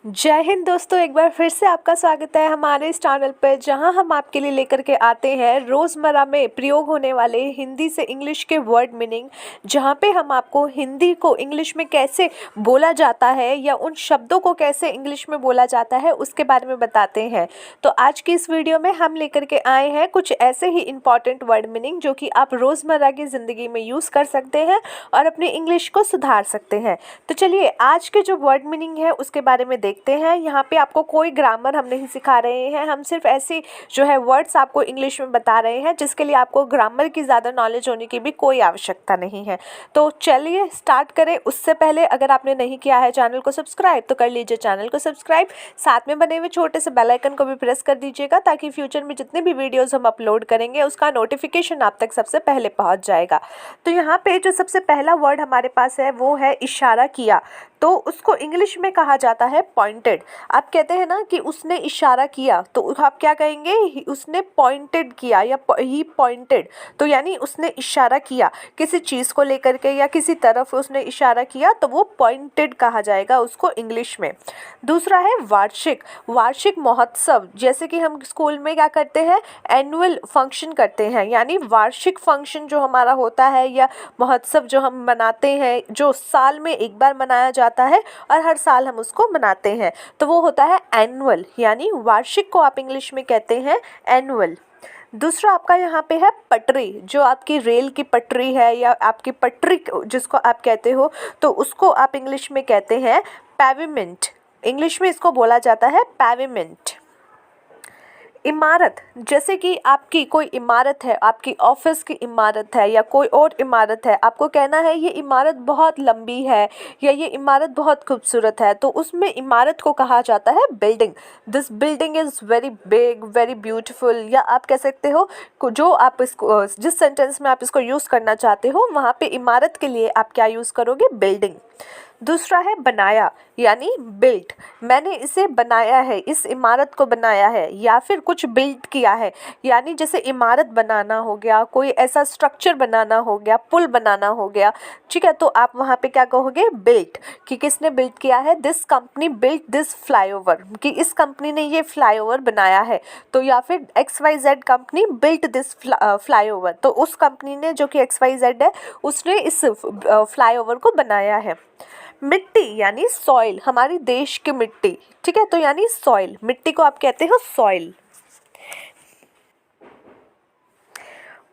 जय हिंद दोस्तों, एक बार फिर से आपका स्वागत है हमारे इस चैनल पर, जहां हम आपके लिए लेकर के आते हैं रोज़मर्रा में प्रयोग होने वाले हिंदी से इंग्लिश के वर्ड मीनिंग। जहां पे हम आपको हिंदी को इंग्लिश में कैसे बोला जाता है या उन शब्दों को कैसे इंग्लिश में बोला जाता है उसके बारे में बताते हैं। तो आज की इस वीडियो में हम लेकर के आए हैं कुछ ऐसे ही इम्पॉर्टेंट वर्ड मीनिंग जो कि आप रोज़मर्रा की ज़िंदगी में यूज़ कर सकते हैं और अपनी इंग्लिश को सुधार सकते हैं। तो चलिए आज के जो वर्ड मीनिंग है उसके बारे में देखते हैं। यहाँ पे आपको कोई ग्रामर हम नहीं सिखा रहे हैं, हम सिर्फ ऐसी जो है वर्ड्स आपको इंग्लिश में बता रहे हैं जिसके लिए आपको ग्रामर की ज़्यादा नॉलेज होने की भी कोई आवश्यकता नहीं है। तो चलिए स्टार्ट करें। उससे पहले अगर आपने नहीं किया है चैनल को सब्सक्राइब तो कर लीजिए चैनल को सब्सक्राइब, साथ में बने हुए छोटे से बेल आइकन को भी प्रेस कर दीजिएगा ताकि फ्यूचर में जितने भी वीडियोज़ हम अपलोड करेंगे उसका नोटिफिकेशन आप तक सबसे पहले पहुँच जाएगा। तो यहाँ पे जो सबसे पहला वर्ड हमारे पास है वो है इशारा किया। तो उसको इंग्लिश में कहा जाता है पॉइंटेड। आप कहते हैं ना कि उसने इशारा किया, तो आप क्या कहेंगे? उसने पॉइंटेड किया या ही पॉइंटेड। तो यानी उसने इशारा किया किसी चीज़ को लेकर के या किसी तरफ उसने इशारा किया तो वो पॉइंटेड कहा जाएगा उसको इंग्लिश में। दूसरा है वार्षिक। वार्षिक महोत्सव, जैसे कि हम स्कूल में क्या करते हैं, एनुअल फंक्शन करते हैं, यानी वार्षिक फंक्शन जो हमारा होता है या महोत्सव जो हम मनाते हैं जो साल में एक बार मनाया जाता है और हर साल हम उसको मनाते हैं, तो वो होता है एनुअल, यानी वार्षिक को आप इंग्लिश में कहते हैं एनुअल। दूसरा आपका यहाँ पे है पटरी। जो आपकी रेल की पटरी है या आपकी पटरी जिसको आप कहते हो तो उसको आप इंग्लिश में कहते हैं पेविमेंट। इंग्लिश में इसको बोला जाता है पेविमेंट। इमारत, जैसे कि आपकी कोई इमारत है, आपकी ऑफिस की इमारत है या कोई और इमारत है, आपको कहना है ये इमारत बहुत लंबी है या ये इमारत बहुत खूबसूरत है, तो उसमें इमारत को कहा जाता है building. This building is very big, very beautiful. या आप कह सकते हो जो आप इसको जिस सेंटेंस में आप इसको यूज़ करना चाहते हो वहाँ पे इमारत के लिए आप क्या यूज़ करोगे? बिल्डिंग। दूसरा है बनाया, यानी बिल्ट। मैंने इसे बनाया है, इस इमारत को बनाया है या फिर कुछ बिल्ट किया है, यानी जैसे इमारत बनाना हो गया, कोई ऐसा स्ट्रक्चर बनाना हो गया, पुल बनाना हो गया, ठीक है, तो आप वहाँ पे क्या कहोगे? बिल्ट। कि किसने बिल्ट किया है? This company built this flyover, कि इस कंपनी ने ये फ्लाईओवर बनाया है। तो या फिर XYZ company built this flyover, तो उस कंपनी ने जो कि XYZ है उसने इस फ्लाईओवर को बनाया है। मिट्टी यानी सॉइल, हमारी देश की मिट्टी, ठीक है, तो यानी सॉइल, मिट्टी को आप कहते हो सॉइल।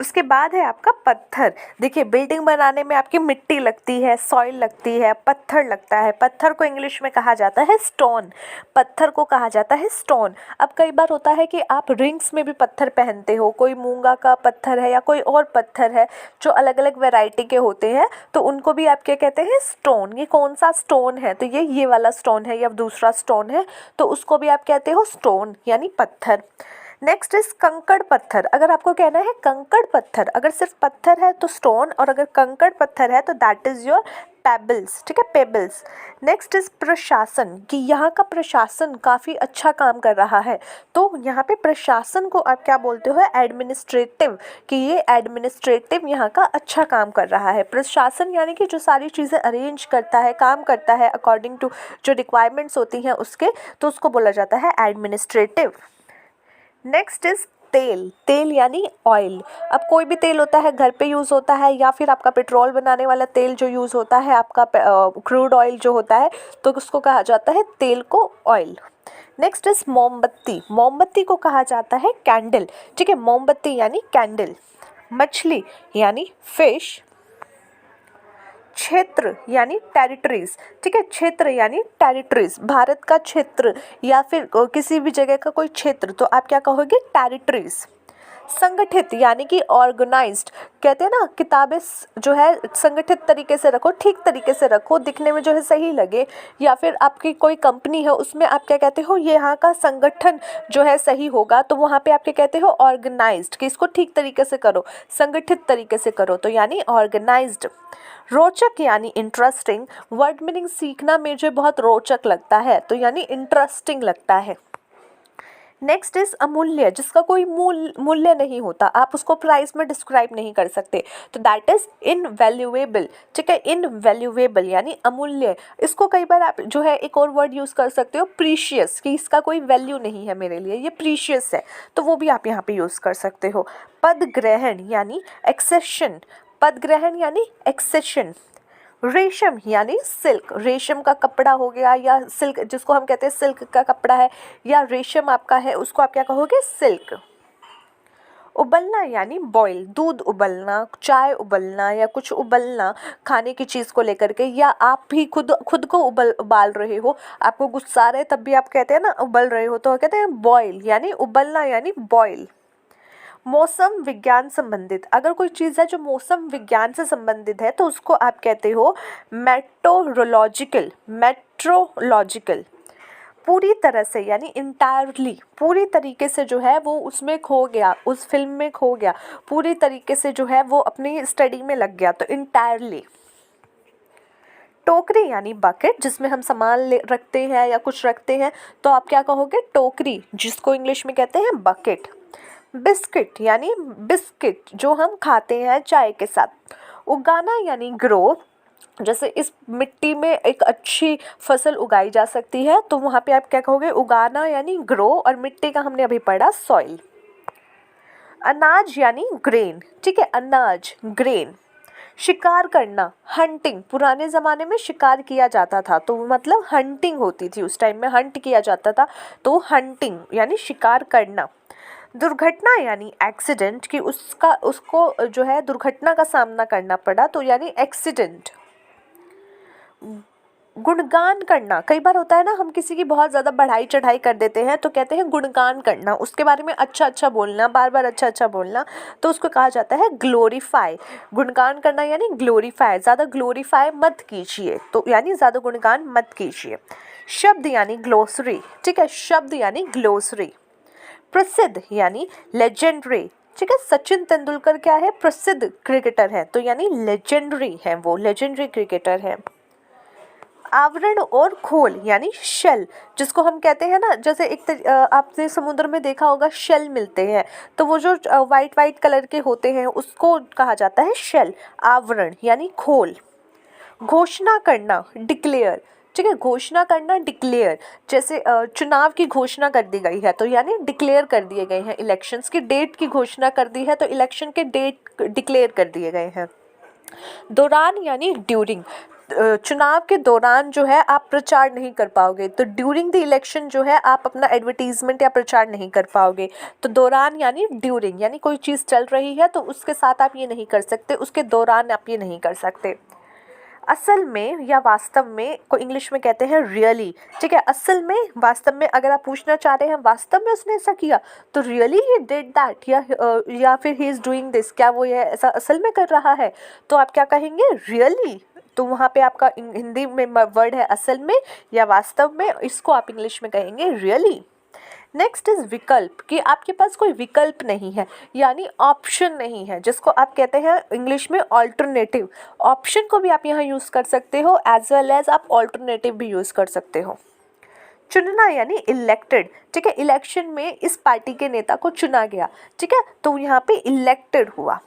उसके बाद है आपका पत्थर। देखिए बिल्डिंग बनाने में आपकी मिट्टी लगती है, सॉइल लगती है, पत्थर लगता है। पत्थर को इंग्लिश में कहा जाता है स्टोन। पत्थर को कहा जाता है स्टोन। अब कई बार होता है कि आप रिंग्स में भी पत्थर पहनते हो, कोई मूंगा का पत्थर है या कोई और पत्थर है जो अलग अलग वैरायटी के होते हैं, तो उनको भी आप क्या कहते हैं? स्टोन। ये कौन सा स्टोन है? तो ये वाला स्टोन है या दूसरा स्टोन है, तो उसको भी आप कहते हो स्टोन, यानी पत्थर। नेक्स्ट इज कंकड़ पत्थर। अगर आपको कहना है कंकड़ पत्थर, अगर सिर्फ पत्थर है तो स्टोन, और अगर कंकड़ पत्थर है तो दैट इज योर पेबल्स, ठीक है, पेबल्स। नेक्स्ट इज प्रशासन, कि यहाँ का प्रशासन काफ़ी अच्छा काम कर रहा है, तो यहाँ पे प्रशासन को आप क्या बोलते हो? एडमिनिस्ट्रेटिव, कि ये एडमिनिस्ट्रेटिव यहाँ का अच्छा काम कर रहा है। प्रशासन यानी कि जो सारी चीज़ें अरेंज करता है, काम करता है अकॉर्डिंग टू जो रिक्वायरमेंट्स होती हैं उसके, तो उसको बोला जाता है एडमिनिस्ट्रेटिव। नेक्स्ट इज तेल। तेल यानी ऑयल। अब कोई भी तेल होता है, घर पे यूज़ होता है या फिर आपका पेट्रोल बनाने वाला तेल जो यूज़ होता है, आपका क्रूड ऑयल जो होता है, तो उसको कहा जाता है तेल को ऑयल। नेक्स्ट इज मोमबत्ती। मोमबत्ती को कहा जाता है कैंडल, ठीक है, मोमबत्ती यानी कैंडल। मछली यानी फिश। क्षेत्र यानी टेरिटरीज, ठीक है, क्षेत्र यानी टेरिटरीज, भारत का क्षेत्र या फिर किसी भी जगह का कोई क्षेत्र, तो आप क्या कहोगे? टेरिटरीज। संगठित यानी कि ऑर्गेनाइज्ड। कहते हैं ना किताबें जो है संगठित तरीके से रखो, ठीक तरीके से रखो, दिखने में जो है सही लगे, या फिर आपकी कोई कंपनी है उसमें आप क्या कहते हो? ये यहाँ का संगठन जो है सही होगा, तो वहाँ पे आप क्या कहते हो? ऑर्गेनाइज्ड, कि इसको ठीक तरीके से करो, संगठित तरीके से करो, तो यानी ऑर्गेनाइज्ड। रोचक यानी इंटरेस्टिंग। वर्ड मीनिंग सीखना मुझे बहुत रोचक लगता है, तो यानी इंटरेस्टिंग लगता है। नेक्स्ट इज अमूल्य, जिसका कोई मूल्य नहीं होता, आप उसको प्राइस में डिस्क्राइब नहीं कर सकते, तो दैट इज इनवैल्यूएबल। ठीक है, इनवैल्यूएबल यानी अमूल्य। इसको कई बार आप जो है एक और वर्ड यूज़ कर सकते हो प्रीशियस, कि इसका कोई वैल्यू नहीं है मेरे लिए, ये प्रीशियस है, तो वो भी आप यहाँ पे यूज़ कर सकते हो। पद ग्रहण यानी एक्सेशन, पद ग्रहण यानी एक्सेशन। रेशम यानी सिल्क, रेशम का कपड़ा हो गया, या सिल्क जिसको हम कहते हैं सिल्क का कपड़ा है, या रेशम आपका है, उसको आप क्या कहोगे, सिल्क। उबलना यानी बॉईल, दूध उबलना, चाय उबलना, या कुछ उबलना खाने की चीज़ को लेकर के, या आप भी खुद को उबाल रहे हो, आपको गुस्सा आ रहा है तब भी आप कहते हैं ना उबल रहे हो, तो कहते हैं बॉईल, यानी उबलना यानी बॉईल। मौसम विज्ञान संबंधित, अगर कोई चीज़ है जो मौसम विज्ञान से संबंधित है तो उसको आप कहते हो मेट्रोलॉजिकल, मेट्रोलॉजिकल। पूरी तरह से यानी इंटायरली, पूरी तरीके से जो है वो उसमें खो गया, उस फिल्म में खो गया, पूरी तरीके से जो है वो अपनी स्टडी में लग गया, तो इंटायरली। टोकरी यानी बकेट, जिसमें हम सामान रखते हैं या कुछ रखते हैं, तो आप क्या कहोगे, टोकरी, जिसको इंग्लिश में कहते हैं बकेट। बिस्किट यानी बिस्किट जो हम खाते हैं चाय के साथ। उगाना यानी ग्रो, जैसे इस मिट्टी में एक अच्छी फसल उगाई जा सकती है, तो वहाँ पे आप क्या कहोगे, उगाना यानी ग्रो, और मिट्टी का हमने अभी पढ़ा सॉइल। अनाज यानी ग्रेन, ठीक है, अनाज ग्रेन। शिकार करना, हंटिंग, पुराने ज़माने में शिकार किया जाता था, तो मतलब हंटिंग होती थी, उस टाइम में हंट किया जाता था, तो हंटिंग यानी शिकार करना। दुर्घटना यानी एक्सीडेंट, कि उसको जो है दुर्घटना का सामना करना पड़ा, तो यानी एक्सीडेंट। गुणगान करना, कई बार होता है ना हम किसी की बहुत ज़्यादा बढ़ाई चढ़ाई कर देते हैं, तो कहते हैं गुणगान करना, उसके बारे में अच्छा अच्छा बोलना, बार बार अच्छा अच्छा बोलना, तो उसको कहा जाता है ग्लोरीफाई। गुणगान करना यानी ग्लोरीफाई, ज़्यादा ग्लोरीफाई मत कीजिए, तो यानी ज़्यादा गुणगान मत कीजिए। शब्द यानी ग्लोसरी, ठीक है, शब्द यानी ग्लोसरी। प्रसिद्ध यानी लेजेंडरी, ठीक है, सचिन तेंदुलकर क्या है, प्रसिद्ध क्रिकेटर है, तो यानी लेजेंडरी है, वो लेजेंडरी क्रिकेटर है। आवरण और खोल यानी शेल, जिसको हम कहते हैं ना, जैसे आपने समुद्र में देखा होगा शेल मिलते हैं, तो वो जो वाइट वाइट कलर के होते हैं उसको कहा जाता है शेल। आवरण यानी खोल। घोषणा करना, डिक्लेयर, ठीक है, घोषणा करना डिक्लेयर, जैसे चुनाव की घोषणा कर दी गई है, तो यानी डिक्लेयर कर दिए गए हैं, इलेक्शंस की डेट की घोषणा कर दी है, तो इलेक्शन के डेट डिक्लेयर कर दिए गए हैं। दौरान यानी ड्यूरिंग, चुनाव के दौरान जो है आप प्रचार नहीं कर पाओगे, तो ड्यूरिंग द इलेक्शन जो है आप अपना एडवर्टीजमेंट या प्रचार नहीं कर पाओगे, तो दौरान यानी ड्यूरिंग, यानी कोई चीज़ चल रही है तो उसके साथ आप ये नहीं कर सकते, उसके दौरान आप ये नहीं कर सकते। असल में या वास्तव में को इंग्लिश में कहते हैं रियली, ठीक है, असल में वास्तव में, अगर आप पूछना चाह रहे हैं वास्तव में उसने ऐसा किया, तो रियली ही डिड दैट, या फिर ही इज़ डूइंग दिस, क्या वो ये ऐसा असल में कर रहा है, तो आप क्या कहेंगे, रियली, तो वहाँ पे आपका हिंदी में वर्ड है असल में या वास्तव में, इसको आप इंग्लिश में कहेंगे रियली। नेक्स्ट इज विकल्प, कि आपके पास कोई विकल्प नहीं है, यानी ऑप्शन नहीं है, जिसको आप कहते हैं इंग्लिश में ऑल्टरनेटिव। ऑप्शन को भी आप यहाँ यूज़ कर सकते हो, एज वेल एज आप ऑल्टरनेटिव भी यूज़ कर सकते हो। चुनना यानी इलेक्टेड, ठीक है, इलेक्शन में इस पार्टी के नेता को चुना गया, ठीक है, तो यहाँ पे इलेक्टेड हुआ।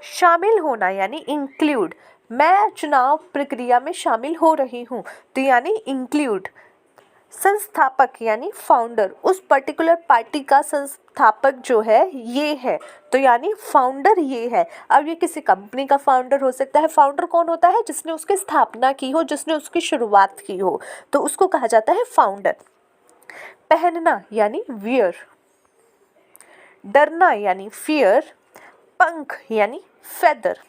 शामिल होना यानी इंक्लूड, मैं चुनाव प्रक्रिया में शामिल हो रही हूँ, तो यानी इंक्लूड। संस्थापक यानी फाउंडर, उस पर्टिकुलर पार्टी का संस्थापक जो है ये है, तो यानी फाउंडर ये है। अब ये किसी कंपनी का फाउंडर हो सकता है, फाउंडर कौन होता है, जिसने उसकी स्थापना की हो, जिसने उसकी शुरुआत की हो, तो उसको कहा जाता है फाउंडर। पहनना यानी वियर। डरना यानी फियर। पंख यानी फेदर।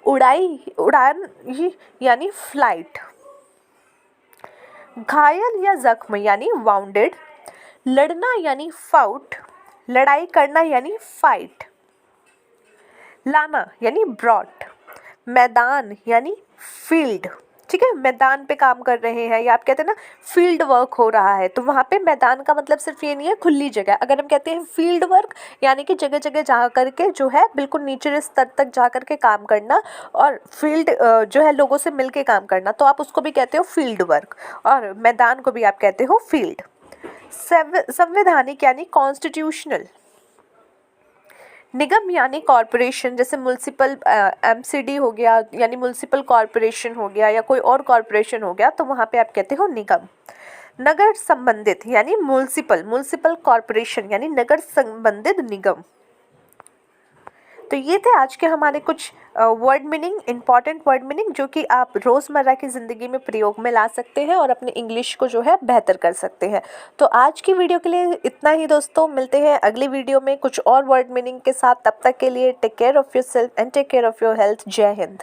उड़ान यानी फ्लाइट। घायल या जख्म यानी वाउंडेड। लड़ना यानी फाउट। लड़ाई करना यानी फाइट। लाना यानी ब्रॉट। मैदान यानी फील्ड, ठीक है, मैदान पे काम कर रहे हैं, या आप कहते हैं ना फील्ड वर्क हो रहा है, तो वहाँ पे मैदान का मतलब सिर्फ ये नहीं है खुली जगह। अगर हम कहते हैं फील्ड वर्क यानी कि जगह जगह जा करके जो है बिल्कुल नीचे स्तर तक जा करके काम करना, और फील्ड जो है लोगों से मिल के काम करना, तो आप उसको भी कहते हो फील्ड वर्क, और मैदान को भी आप कहते हो फील्ड। संवैधानिक यानी कॉन्स्टिट्यूशनल। निगम यानी कॉरपोरेशन, जैसे म्युनिसिपल एमसीडी हो गया यानी म्युनिसिपल कॉरपोरेशन हो गया या कोई और कॉरपोरेशन हो गया, तो वहाँ पे आप कहते हो निगम। नगर संबंधित यानी म्युनिसिपल कॉरपोरेशन यानी नगर संबंधित निगम। तो ये थे आज के हमारे कुछ word meaning, important word meaning, जो कि आप रोज़मर्रा की ज़िंदगी में प्रयोग में ला सकते हैं और अपने इंग्लिश को जो है बेहतर कर सकते हैं। तो आज की वीडियो के लिए इतना ही दोस्तों, मिलते हैं अगली वीडियो में कुछ और वर्ड मीनिंग के साथ। तब तक के लिए take care of yourself and take care of your health. जय हिंद।